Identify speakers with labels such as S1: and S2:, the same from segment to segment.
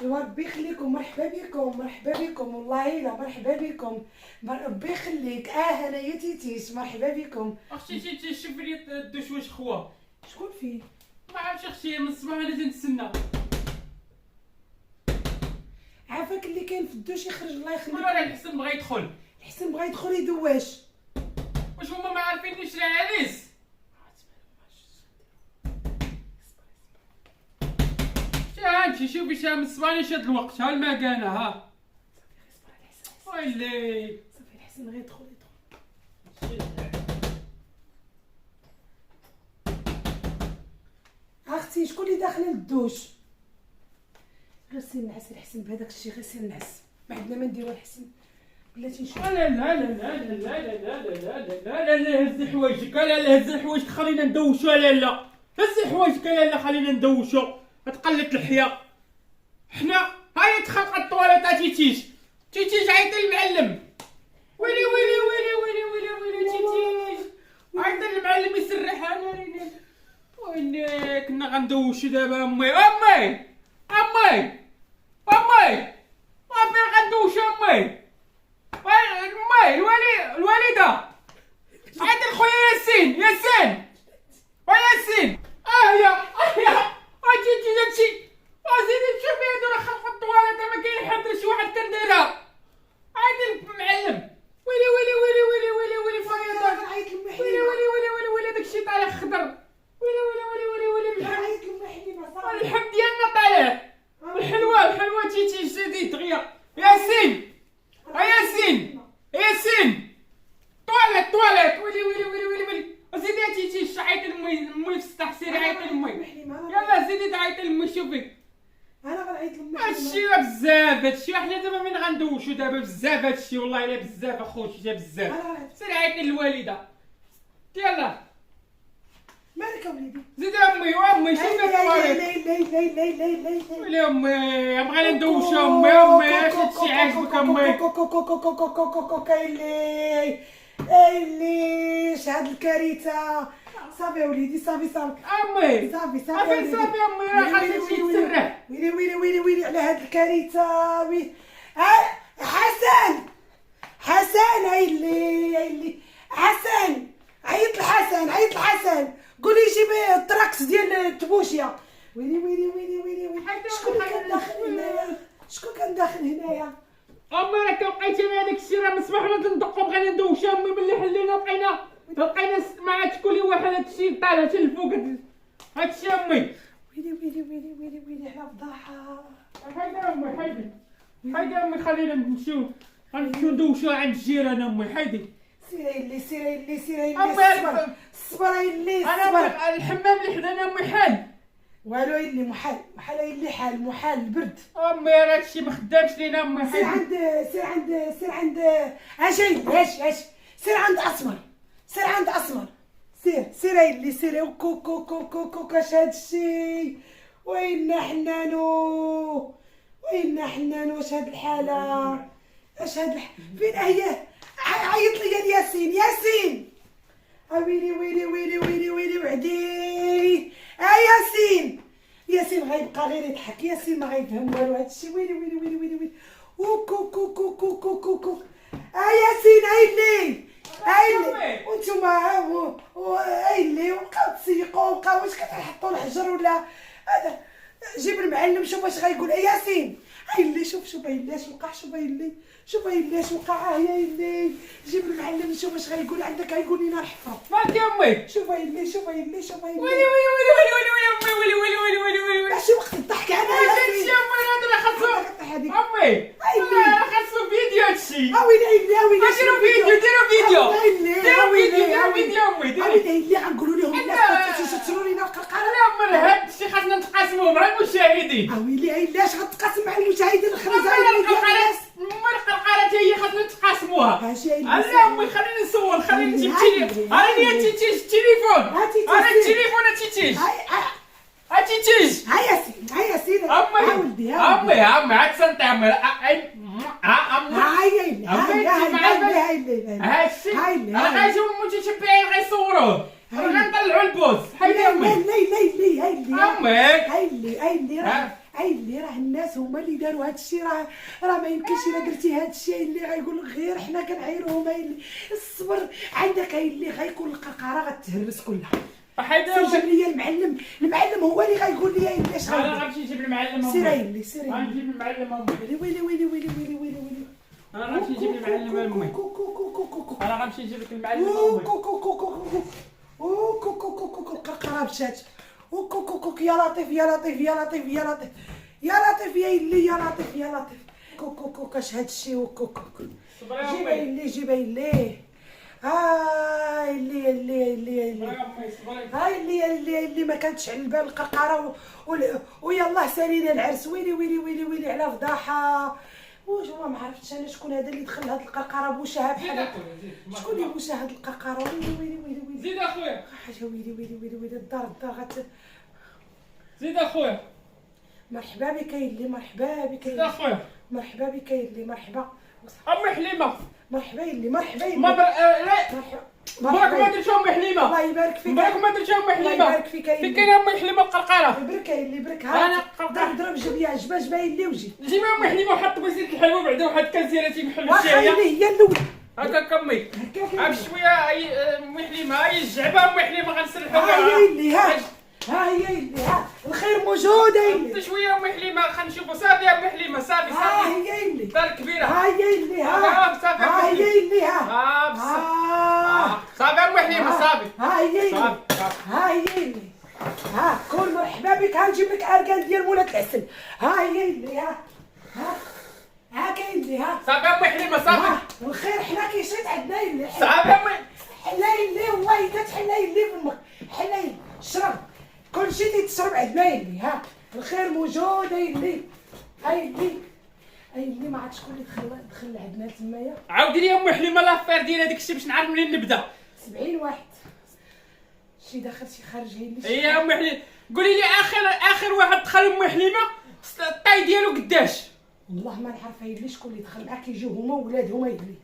S1: ايوا ربي يخليكم، مرحبا بكم مرحبا بكم، والله الا مرحبا بكم، ربي يخليك. انايا تيتيش، مرحبا بكم.
S2: اختي شوفي لي الدوش واش خوا.
S1: شكون فيه؟
S2: ما عرفتش اختي، من الصباح انا تنتسنى.
S1: عافاك اللي كاين في الدوش يخرج، الله يخليك.
S2: ولا الحسن بغا يدخل.
S1: الحسن بغا يدخل يدواش.
S2: واش هما ما عارفينيش العريس؟ شانتي شوفي شام الصباح شاد الوقت، ها المكانه ها. ويلي
S1: صافي الحسن غير يدخل. اختي شكون اللي داخل للدوش؟ غير سير نعس الحسن بهذاك الشيء، غير سير نعس، ما عندنا ما نديرو الحسن. بلاتي نشوف.
S2: لا لا لا لا لا لا لا لا لا لا هزي حوايجك، لا لا هزي حوايجك خلينا ندوشو. لا لا هزي حوايجك، لا خلينا ندوشو. تقلت الحياة حنا. هاي تخلق الطواليط تيتيش عيط المعلم. ويلي ويلي ويلي ويلي ويلي ويلي تيتيش عيط المعلم يسرح. انا ويلي كنا غندوشو دابا. امي ما فين غندوشو امي الوالده. عيط لخويا ياسين وياسين. اجي زيدي تشوفي هادو راه خلقوا الطواليط، ما كاين حد شي واحد كنديرها. عيط المعلم. ويلي فايضه.
S1: عيط لامي
S2: ويلي داكشي طالع خضر. ويلي
S1: عيط لامي حبيبه صافي.
S2: الحب ديالنا طالع. الحلوه تيتي زيدي دغيا. ياسين طواليت. ويلي زيدي تيتي عيط لمي في السطح. سيري عيط لمي، يلا زيدي تعيط لمي. شوفي
S1: انا غنعيط لامي.
S2: هادشي بزاف، هادشي حنا دابا من غندوشو دابا بزاف. هادشي والله الا بزاف اخوتي، جا بزاف. سيري عيط للوالده يلا.
S1: مالك وليدي؟
S2: زيدي امي شوفي الطواليت. ويلي امي بغينا ندوشو. امي هادشي عاجبك امي؟
S1: اللي شهاد الكارثه. صافي يا وليدي صافي
S2: امي
S1: صافي
S2: صافي امي راه خاصك تسرح.
S1: ويلي على هاد الكارثه. حسن هايلي حسن. عيط لحسن قولي يجيب التراكس ديال التبوشيه. ويلي شكون كان داخل هنايا؟
S2: امي راك لقيتي هذاك الشيء، راه من الصباح ما تندقوا بغينا ندوشو. امي ملي حلينا لقينا مع كل واحد هادشي طالع حتى لفوق. هادشي امي.
S1: ويلي على فضاحه.
S2: حيدي امي خلينا نمشيو ندوشو عند الجيران. امي حيدي.
S1: سيري
S2: امي
S1: الصبر اللي
S2: انا الحمام اللي حدانا امي حال
S1: والو اللي محال اللي حال محال البرد.
S2: امي راه هادشي ما خدامش لينا امي.
S1: سير عند اش سير عند اسمر. سير اللي كوكو اش هادشي. وين حنانو اش هاد الحاله؟ فين هي؟ عيط لي ياسين. ويلي وعدي. ياسين غيبقى غير يضحك. ياسين ما غيفهم والو هادشي. ويلي كوكو. ياسين هايلي وانتوما هايلي. وبقاو تسيقوا وبقاو واش كتحطوا الحجر ولا هذا. جيب المعلم شوف واش غايقول. ياسين هايلي شوف هايلي اش وقع. شوف هايلي اش وقع. هايلي جيب المعلم شوف واش غايقول. عندك غايقول لنا الحفره.
S2: مالك امي؟
S1: شوف هايلي
S2: ويلي
S1: ماشي وقت الضحك. انا
S2: هادشي امي راه خاصو امي خاصو فيديو هادشي.
S1: ويلي
S2: ديروا فيديو امي.
S1: اللي غنقولوا لهم الناس تشروا لينا القرقره.
S2: لا امي هادشي خاصنا نتقاسموه مع المشاهدين.
S1: ويلي اش غتقاسم مع المشاهدين؟ الخريزه
S2: القرقره هي خاصنا نتقاسموها. لا امي خليني نصور. خليني نجيب التليفون. تيتيش
S1: ها ياسين
S2: امي عاد سنتي امي. هادشي راه غايجيو المتتبعين غيصوروه. غنطلعوا البوز. حيدي امي.
S1: هايلي
S2: امي
S1: هايلي اللي راه الناس هما اللي داروا هذا الشيء، راه ما يمكنش الا درتي هذا الشيء اللي غيقول لك غير حنا كنعايروهم. اللي الصبر عندك اللي غيكون القرقره غتهرس كلها. سير جيب لي المعلم هو اللي غيقول لي اللي اش غادي.
S2: انا غنمشي نجيب المعلم.
S1: سير اللي سير
S2: غنجيب المعلم.
S1: ويلي
S2: انا غنمشي نجيب المعلم امي. انا غنمشي نجيب لك المعلم امي.
S1: القرقره مشات. يا لطيف يا لطيف يا لطيف يا لطيف يا لطيف يا اللي يا لطيف يا لطيف. اش هاد الشيء. جيبها اللي جيبها اللي. هاي اللي ما كانتش على البال القرقره ويلاه سالينا العرس. ويلي على فضاحه. واش والله ما عرفتش انا شكون هذا اللي دخل هاد القرقره بوشها بحال شكون اللي بوشها هاد القرقره. ويلي
S2: زيد اخويا
S1: حاجه. ويلي الدار
S2: زيد اخويا.
S1: مرحبا بك اللي. مرحبا بك
S2: زيد اخويا.
S1: مرحبا بك اللي. مرحبا
S2: امي حليمه.
S1: مرحبا اللي. مرحبا اللي.
S2: مبارك ما درتش امي حليمه.
S1: الله يبارك فيك.
S2: مبارك ما درتش امي حليمه.
S1: الله يبارك فيك.
S2: فين كاين امي حليمه القرقره؟
S1: برك اللي برك.
S2: انا
S1: ضرب جبيه جبه اللي وجي.
S2: جيب امي حليمه وحط بزيت الحلوه بعدا واحد كنسيرتي محل
S1: واخا
S2: الشايه.
S1: هي الاول
S2: هكاك امي. عا بشويه امي حليمه. هاي الجعبه امي حليمه غنسرحوها.
S1: ها هي اللي. ها هي اللي. الخير موجود اللي.
S2: انت شويه امي حليمه خنشوفوا. صافي امي حليمه. صافي
S1: ها هي اللي.
S2: دار كبيره.
S1: ها هي اللي.
S2: صافي
S1: ها هي اللي.
S2: صافي امي حليمه. صافي
S1: ها هي اللي. ها هي اللي. كون مرحبا بك. نجيب لك اركان ديال مولات العسل. ها هي اللي. ها كاين اللي.
S2: صافي امي حليمه. صافي
S1: الخير حنا كيشيط عندنا اللي.
S2: صافي امي
S1: حلا اللي والله كتحلا اللي فمك. حلا شرب كلشي تيتشرب عندنا اللي. الخير موجود اللي. هاي اللي ما عرفتش شكون اللي دخل عندنا تمايا.
S2: عاودي لي امي حليمه لافير ديال هذاك الشيء باش نعرف منين نبدا.
S1: 70 واحد شي داخل شي خارج. هي اللي
S2: هي امي حليمه. قولي لي اخر واحد دخل امي حليمه الطاي ديالو قداش؟
S1: والله ما نعرف هي اللي شكون اللي دخل معاك. كيجيو هما ولادهم هي اللي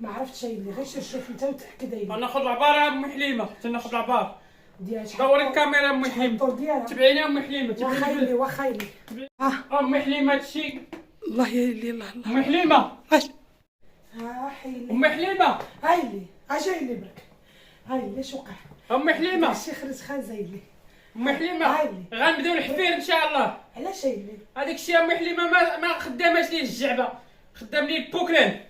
S1: ما عرفتش هي اللي. غير شوف انت وتاكد هي اللي.
S2: ناخذ العباره امي حليمه. ناخذ العباره
S1: ديال
S2: دوري الكاميرا امي حليمه.
S1: الطول ديالها.
S2: تبعيني امي حليمه. تبعيني
S1: واخا اللي.
S2: امي حليمه هادشي.
S1: الله يا اللي. الله
S2: امي حليمه.
S1: حي اللي.
S2: امي حليمه.
S1: هاي اللي. اجي اللي برك. هاي اللي شو وقع.
S2: امي حليمه.
S1: شي خرج خانزه اللي.
S2: امي حليمه غنبداو الحفير ان شاء الله.
S1: علاش هي اللي.
S2: هذاك الشيء امي حليمه ما خداماش ليه الجعبه. خدام ليه البوكلين.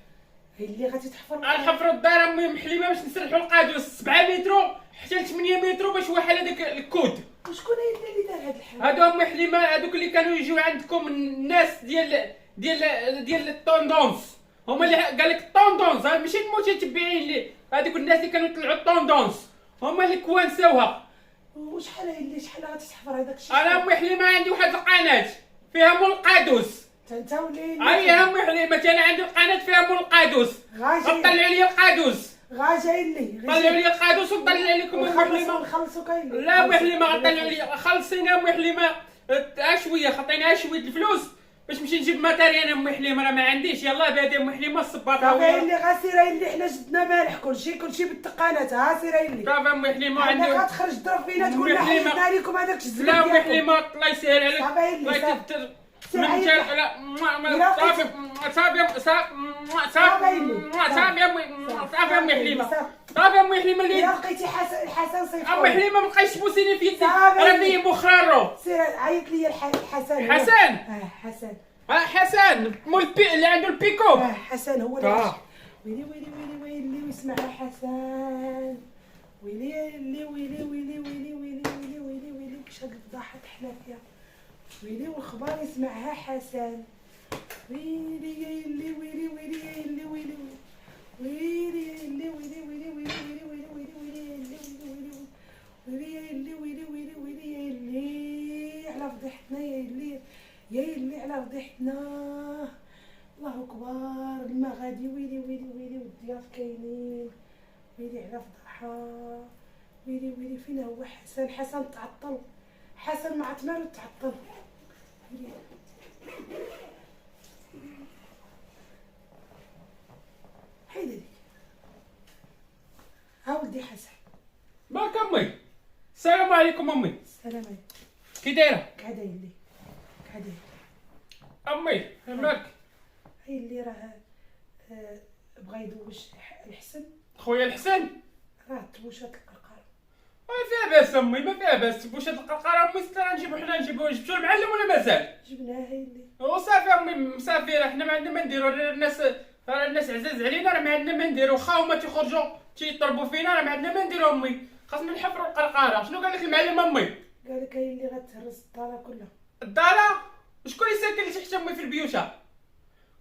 S1: هي اللي غادي تحفر.
S2: غنحفروا الدار امي حليمه باش نسرحوا القادوس 7 متر حتى ل 8 متر باش واحد هذاك الكود.
S1: وشكون هي اللي دار هاد الحال؟
S2: هادو امي حليمه. هادوك اللي كانوا يجيو عندكم الناس ديال الطوندونس. هما اللي قال لك الطوندونس. ماشي المتتبعين اللي هذوك الناس اللي كانوا يطلعوا الطوندونس هما اللي كوانساوها.
S1: وشحال هي اللي شحال غادي تحفر هذاك الشيء؟
S2: انا امي حليمه عندي واحد القناه فيها مول القادوس.
S1: انت ولي.
S2: هاي امي حليمه. انا عندي القناه فيها مول القادوس. طلع لي القادوس.
S1: غاجي اللي.
S2: طلع لي القادوس ونطلع لكم امي حليمه.
S1: نخلصوا كاين.
S2: لا امي حليمه غطلع لي. خلصينا امي حليمه. شويه خطينا شويه الفلوس باش نمشي نجيب ماتيريال. امي حليمه راه ما عنديش. يلاه بادي امي حليمه الصباط.
S1: صافي اللي غاسيره اللي حنا جدنا مالح كلشي بالتقانات. سيره اللي.
S2: صافي امي حليمه عندي.
S1: عندك غتخرج الضرب فينا تقول لنا حيدنا لكم هذاك الزبل.
S2: لا امي حليمه الله يسهل عليك.
S1: صافي اللي.
S2: من جال لا صافي امي حليمه. صافي امي حليمه اللي
S1: الا لقيتي حسن صيفط.
S2: امي حليمه ما بقايش تبوسيني في يدي. راه بني بخرارو.
S1: سير عيط لي
S2: حسن.
S1: حسن.
S2: حسن مول اللي عنده البيكو.
S1: حسن هو اللي. ويلي ويسمعها حسن. ويلي واش هاد الفضاحه حنا فيها. ويلي والخبار يسمعها حسن. ويلي يا اللي على فضيحتنا يا اللي على فضيحتنا. الله اكبر. الماء غادي. ويلي والضياف كاينين. ويلي على فضحها. ويلي فينا هو حسن تعطل. حسن ما عرفت مالو تعطل. حيدي ليك. ولدي حسن.
S2: مالك امي؟ السلام عليكم امي.
S1: السلام عليكم.
S2: كي دايره؟
S1: قاعده اللي. هذه
S2: امي مالك
S1: هي اللي راه بغا يدوش الحسن،
S2: خويا الحسن؟
S1: راه تبوشات القرقره.
S2: ما فيها باس امي، ما فيها باس. تبوش هاد القرقره امي ستة نجيبو حنا، جبتو المعلم ولا مازال؟
S1: جبناها هي اللي
S2: وصافي امي مسافره، حنا ما عندنا ما نديرو. الناس عزاز علينا، راه ما عندنا ما نديرو. واخا هما تيخرجوا تيطلبوا فينا، راه ما عندنا ما نديرو امي. خاصنا نحفروا القرقره. شنو قال لك المعلم امي؟
S1: قال لك هي اللي غتهرس الدار كلها.
S2: الدارة؟ وشكون اللي ساكن اللي تحت امي في البيوته؟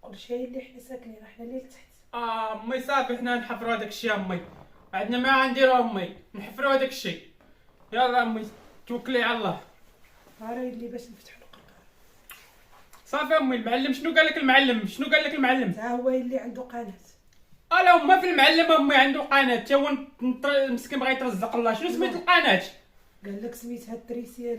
S1: كلشي هي اللي حنا ساكنين، حنا اللي لتحت.
S2: امي صافي حنا نحفروا هذاك الشيء امي. عندنا ما نديرو امي، نحفروا هذاك الشيء. يلا امي توكلي على الله.
S1: راه اللي باش نفتحوا القرقره.
S2: صافي امي. المعلم شنو قال لك المعلم؟ شنو قال لك المعلم؟
S1: تا هو اللي عنده قناه.
S2: الا هما في المعلم امي عنده قناه، تا هو مسكين بغا يترزق الله. شنو سميت القناه؟
S1: قال لك سميتها التريسي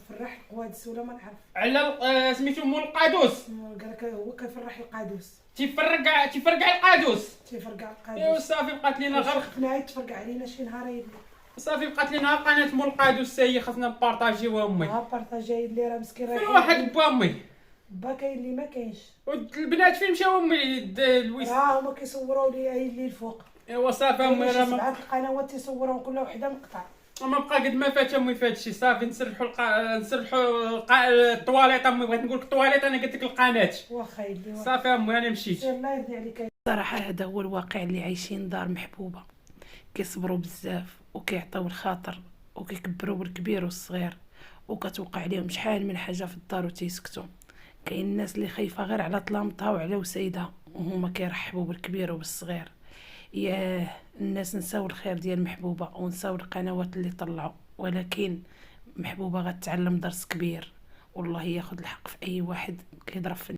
S1: فرح القوادس ولا ما نعرف.
S2: على سميتو مول القادوس.
S1: قال لك هو كيفرح القادوس،
S2: تيفرقع القادوس.
S1: تيفرقع
S2: ايوا
S1: القادوس.
S2: صافي بقات لينا غير.
S1: خفنا يتفرقع علينا شي نهار يلي.
S2: صافي بقات لينا قناه مول القادوس، هي خاصنا نبارطاجيوها امي.
S1: بارطاجي اللي راه مسكين
S2: فين
S1: رايح.
S2: واحد با امي؟
S1: با كاين اللي ما كاينش.
S2: والبنات فين مشاو امي؟ الويس.
S1: هما كيصوروا لي هي اللي الفوق.
S2: ايوا صافي امي. راه ما
S1: 7 القنوات تيصوروا كل وحده مقطع.
S2: بقى قد ما فات امي في هادشي. صافي نسرحوا الطواليط امي. بغيت نقول لك الطواليط، انا قلت لك القناه.
S1: واخا يدي
S2: صافي امي انا مشيت.
S1: سير الله يرضي عليك. صراحه هذا هو الواقع اللي عايشين دار محبوبه، كيصبروا بزاف وكيعطيو الخاطر وكيكبروا بالكبير والصغير، وكتوقع عليهم شحال من حاجه في الدار وتيسكتوا. كاين الناس اللي خايفه غير على طلامطها وعلى وسيدها، وهما كيرحبوا بالكبير وبالصغير. ياه الناس نساو الخير ديال محبوبه ونساو القنوات اللي طلعوا، ولكن محبوبه غتعلم درس كبير، والله ياخذ الحق في اي واحد كيضرب في